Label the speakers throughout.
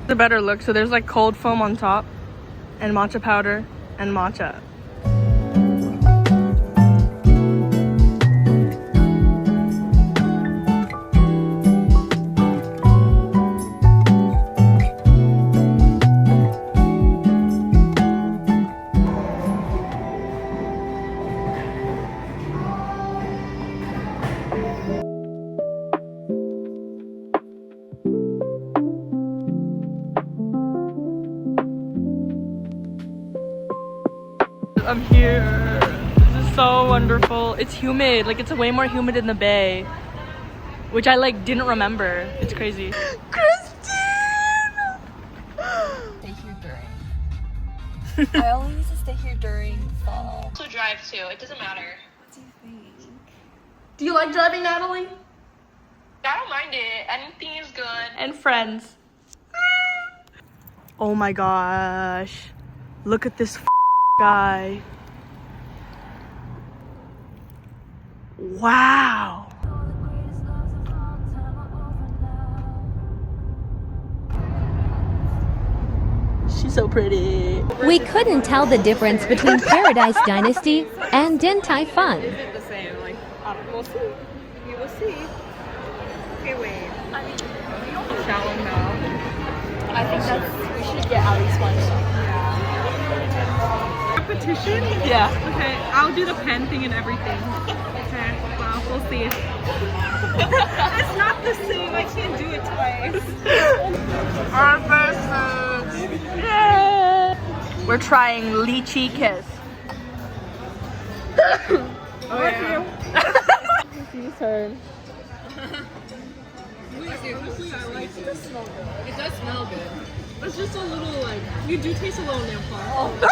Speaker 1: The better look. So there's like cold foam on top and matcha powder and matcha. I'm here. This is so wonderful. It's humid. Like, it's way more humid in the bay, which I like didn't remember. It's crazy. Christine!
Speaker 2: Stay here during. I only need to stay here during fall.
Speaker 1: Also drive too. It doesn't matter.
Speaker 2: What do you think?
Speaker 1: Do you like driving, Natalie?
Speaker 3: I don't mind it. Anything is good.
Speaker 1: And friends. Oh my gosh. Look at this guy. Wow. She's so pretty.
Speaker 4: We couldn't tell the difference between Paradise Dynasty and Din Tai Fung.
Speaker 1: Is it the same? Like, we'll see. We will see. Okay, wait. I mean, shallow now.
Speaker 2: I think we should get at least one shot.
Speaker 5: Competition?
Speaker 1: Yeah.
Speaker 5: Okay, I'll do the pen thing and everything. Okay, well, we'll see. It's not the same, I can't do it twice.
Speaker 1: Our versus. Yeah. We're trying lychee kiss.
Speaker 5: Oh, yeah.
Speaker 1: She's turn.
Speaker 5: Honestly, I like it. It does smell good. It does smell good. It's just a little, like, you do taste a little nail polish.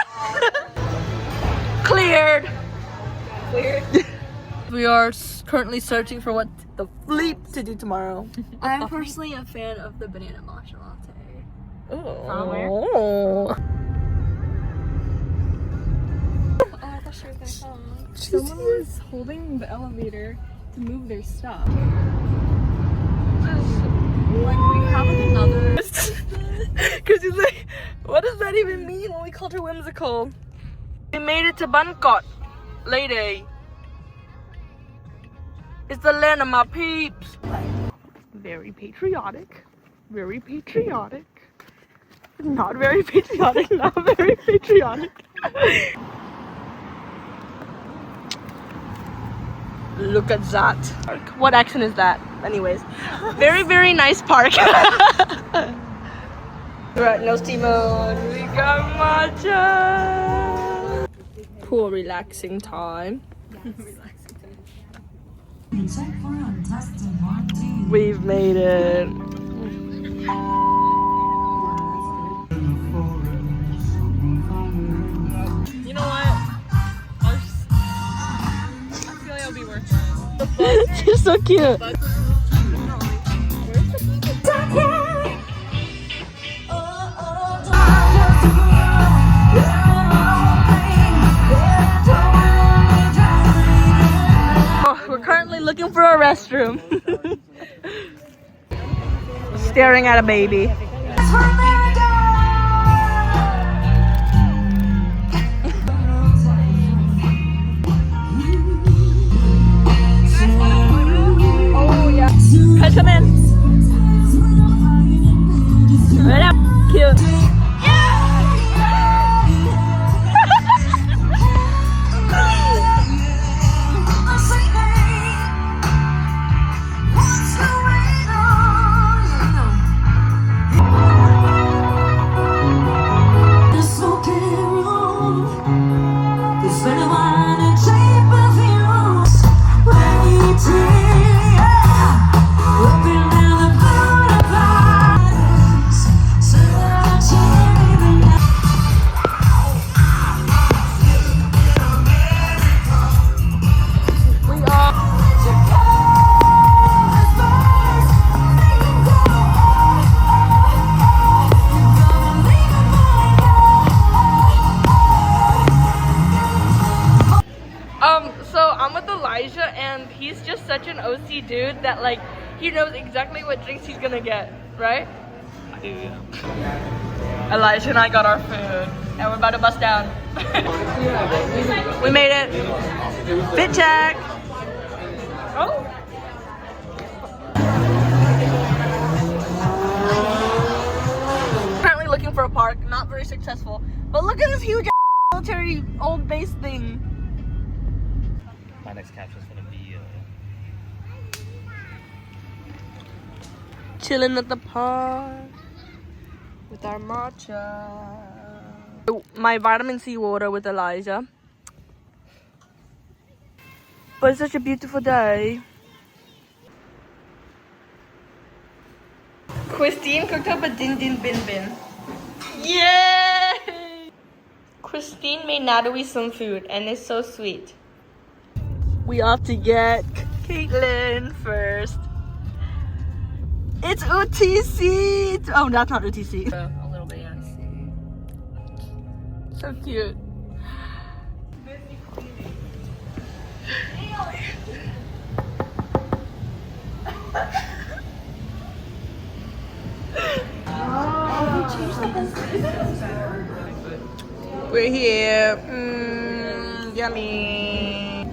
Speaker 1: Cleared. We are currently searching for what the fleep to do tomorrow.
Speaker 2: I'm personally a fan of the banana matcha latte.
Speaker 1: Oh.
Speaker 2: where? Oh, I thought she was gonna come.
Speaker 5: Someone was holding the elevator to move their stuff.
Speaker 2: Like, we have another.
Speaker 1: Because he's like, what does that even mean when we called her whimsical? We made it to Bangkok, lady. It's the land of my peeps. Very patriotic. Very patriotic. Not very patriotic. Not very patriotic. Look at that. What accent is that? Anyways, very, very nice park. We're at No Steamboat. We got matcha. Cool, relaxing time. We've made it.
Speaker 5: You know what? I feel like it'll be worth it.
Speaker 1: You're so cute. Oh, we're currently looking for a restroom. Staring at a baby. Oh yeah. Come in. Right up. Cute. And he's just such an OC dude that like he knows exactly what drinks he's gonna get, right? Elijah and I got our food, and we're about to bust down. We made it. Fit check. Oh. Currently looking for a park, not very successful. But look at this huge military old base thing.
Speaker 6: My next caption is gonna be
Speaker 1: Chilling at the park with our matcha. My vitamin C water with Elijah. But it's such a beautiful day. Christine cooked up a din din bin bin. Yay! Christine made Natalie some food and it's so sweet. We have to get Caitlin first. It's UTC! Oh, that's not UTC. A little bit, yes. So cute. We're here. Yummy.